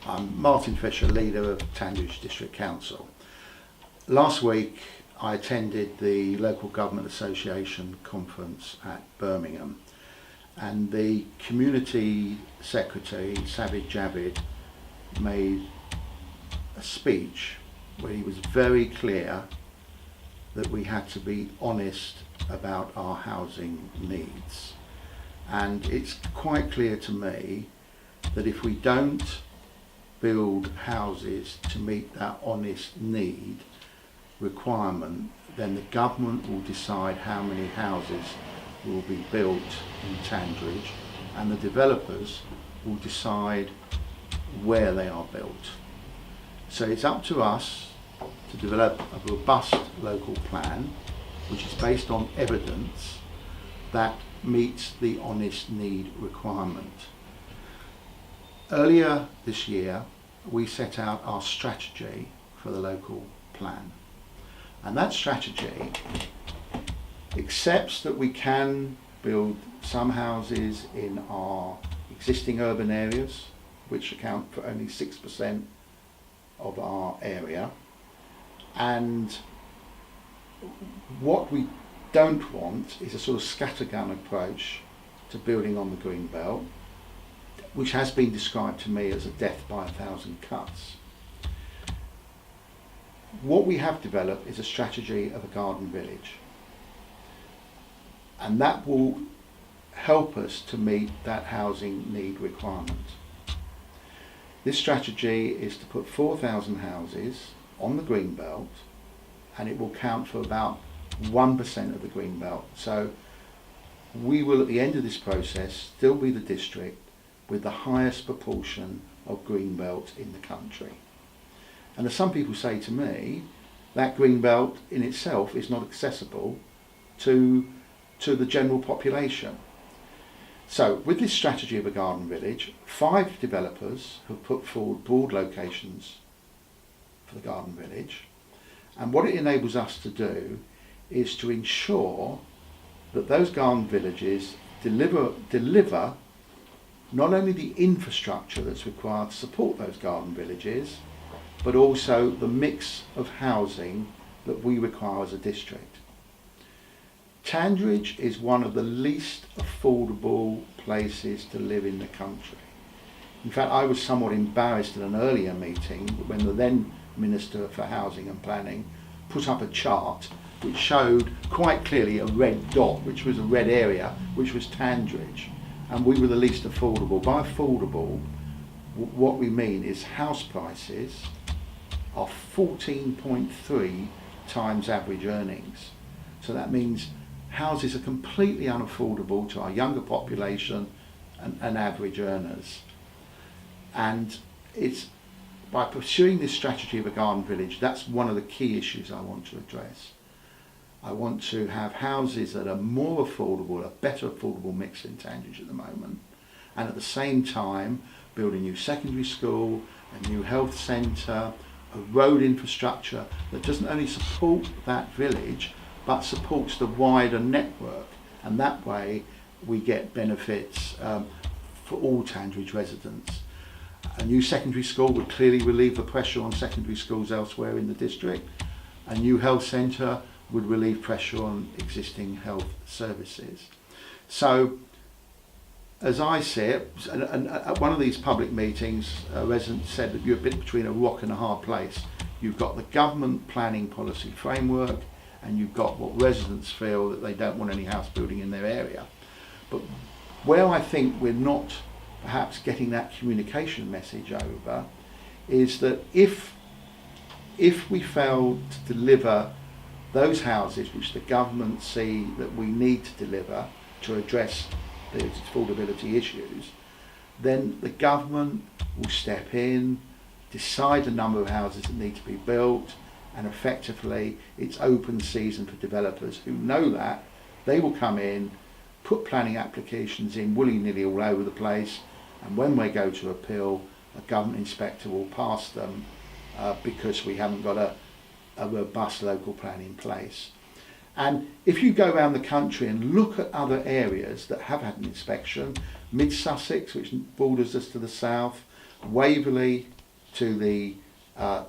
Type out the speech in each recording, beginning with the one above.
I'm Martin Fisher, leader of Tandridge District Council. Last week I attended the Local Government Association conference at Birmingham, and the Community Secretary, Sajid Javid, made a speech where he was very clear that we had to be honest about our housing needs. And it's quite clear to me that if we don't build houses to meet that honest need requirement, then the government will decide how many houses will be built in Tandridge, and the developers will decide where they are built. So it's up to us to develop a robust local plan which is based on evidence that meets the honest need requirement. Earlier this year we set out our strategy for the local plan, and that strategy accepts that we can build some houses in our existing urban areas, which account for only 6% of our area, and what we don't want is a sort of scattergun approach to building on the green belt, which has been described to me as a death by 1,000 cuts. What we have developed is a strategy of a garden village, and that will help us to meet that housing need requirement. This strategy is to put 4,000 houses on the green belt, and it will count for about 1% of the green belt. So we will, at the end of this process, still be the district with the highest proportion of green belt in the country. And as some people say to me, that green belt in itself is not accessible to the general population. So with this strategy of a garden village, 5 developers have put forward broad locations for the garden village, and what it enables us to do is to ensure that those garden villages deliver not only the infrastructure that's required to support those garden villages, but also the mix of housing that we require as a district. Tandridge is one of the least affordable places to live in the country. In fact, I was somewhat embarrassed at an earlier meeting when the then Minister for Housing and Planning put up a chart which showed quite clearly a red dot, which was a red area, which was Tandridge, and we were the least affordable. By affordable, what we mean is house prices are 14.3 times average earnings. So that means houses are completely unaffordable to our younger population and average earners. And it's by pursuing this strategy of a garden village, that's one of the key issues I want to address. I want to have houses that are more affordable, a better affordable mix in Tandridge at the moment, and at the same time build a new secondary school, a new health centre, a road infrastructure that doesn't only support that village but supports the wider network, and that way we get benefits for all Tandridge residents. A new secondary school would clearly relieve the pressure on secondary schools elsewhere in the district. A new health centre would relieve pressure on existing health services. So, as I see it, and at one of these public meetings, a resident said that you're a bit between a rock and a hard place. You've got the government planning policy framework, and you've got what residents feel that they don't want any house building in their area. But where I think we're not perhaps getting that communication message over is that if we fail to deliver those houses which the government see that we need to deliver to address the affordability issues, then the government will step in, decide the number of houses that need to be built, and effectively it's open season for developers who know that. They will come in, put planning applications in willy-nilly all over the place, and when we go to appeal, a government inspector will pass them because we haven't got a robust local plan in place. And if you go around the country and look at other areas that have had an inspection, Mid Sussex, which borders us to the south, Waverley, to the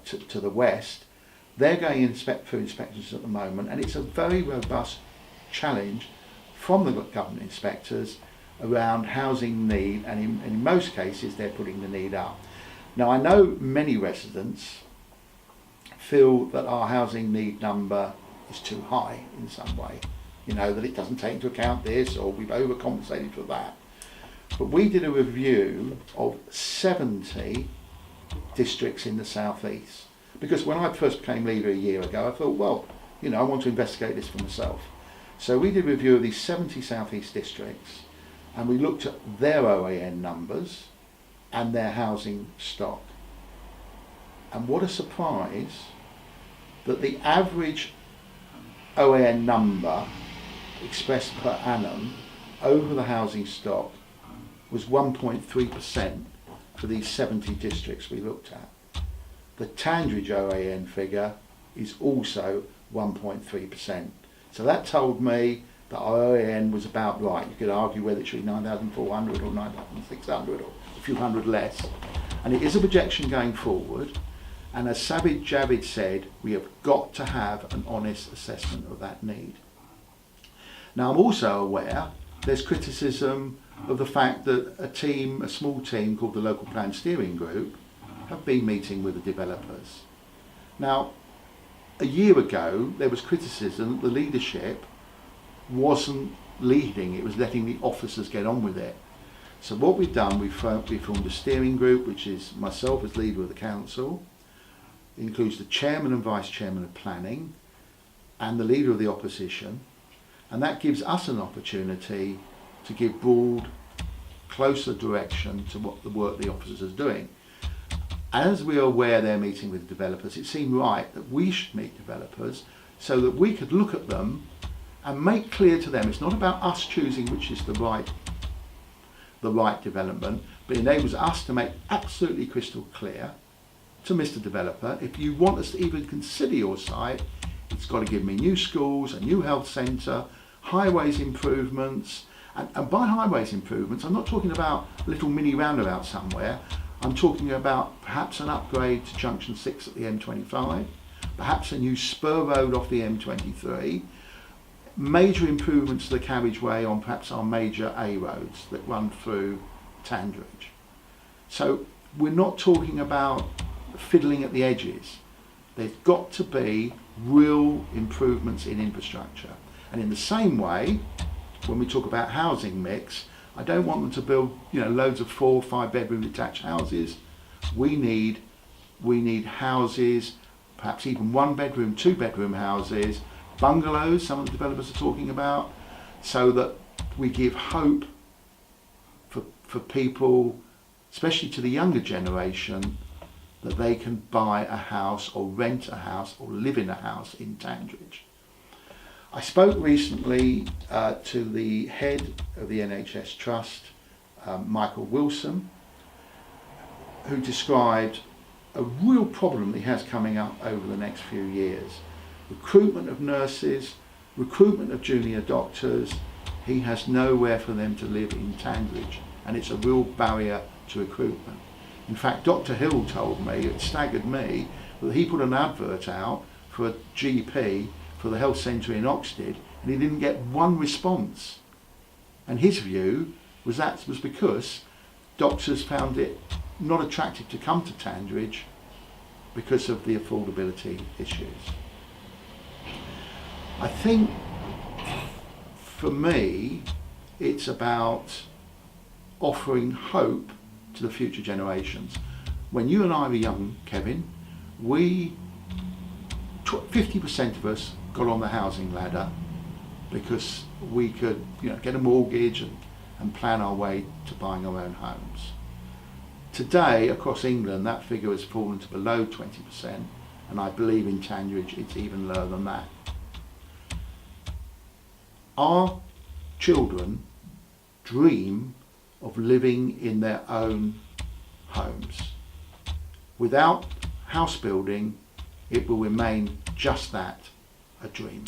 to the west. They're going through inspections at the moment, and it's a very robust challenge from the government inspectors around housing need, and in most cases they're putting the need up. Now, I know many residents feel that our housing need number is too high in some way, that it doesn't take into account this, or we've overcompensated for that. But we did a review of 70 districts in the southeast, because when I first became leader a year ago, I thought, well, I want to investigate this for myself. So we did a review of these 70 southeast districts, and we looked at their OAN numbers and their housing stock. And what a surprise that the average OAN number expressed per annum over the housing stock was 1.3% for these 70 districts we looked at. The Tandridge OAN figure is also 1.3%. So that told me that our OAN was about right. You could argue whether it should be 9,400 or 9,600 or a few hundred less. And it is a projection going forward. And as Sajid Javid said, we have got to have an honest assessment of that need. Now, I'm also aware there's criticism of the fact that a small team called the Local Plan Steering Group have been meeting with the developers. Now, a year ago, there was criticism that the leadership wasn't leading, it was letting the officers get on with it. So what we've done, we formed a steering group, which is myself as leader of the council. It includes the chairman and vice chairman of planning and the leader of the opposition, and that gives us an opportunity to give broad, closer direction to what the work the officers are doing. As we are aware they're meeting with developers, it seemed right that we should meet developers so that we could look at them and make clear to them it's not about us choosing which is the right development, but it enables us to make absolutely crystal clear to Mr. Developer, if you want us to even consider your site, it's got to give me new schools, a new health centre, highways improvements, and by highways improvements, I'm not talking about a little mini roundabout somewhere. I'm talking about perhaps an upgrade to junction 6 at the M25, perhaps a new spur road off the M23, major improvements to the carriageway on perhaps our major A roads that run through Tandridge. So we're not talking about fiddling at the edges. There's got to be real improvements in infrastructure. And in the same way, when we talk about housing mix, I don't want them to build, loads of 4 or 5 bedroom detached houses. We need houses, perhaps even 1 bedroom, 2 bedroom houses, bungalows, some of the developers are talking about, so that we give hope for people, especially to the younger generation, that they can buy a house or rent a house or live in a house in Tandridge. I spoke recently to the head of the NHS Trust, Michael Wilson, who described a real problem that he has coming up over the next few years. Recruitment of nurses, recruitment of junior doctors. He has nowhere for them to live in Tandridge, and it's a real barrier to recruitment. In fact, Dr. Hill told me, it staggered me, that he put an advert out for a GP for the health centre in Oxted, and he didn't get 1 response. And his view was that was because doctors found it not attractive to come to Tandridge because of the affordability issues. I think for me, it's about offering hope to the future generations. When you and I were young, Kevin, 50% of us got on the housing ladder because we could get a mortgage and plan our way to buying our own homes. Today, across England, that figure has fallen to below 20%, and I believe in Tandridge it's even lower than that. Our children dream of living in their own homes. Without house building, it will remain just that, a dream.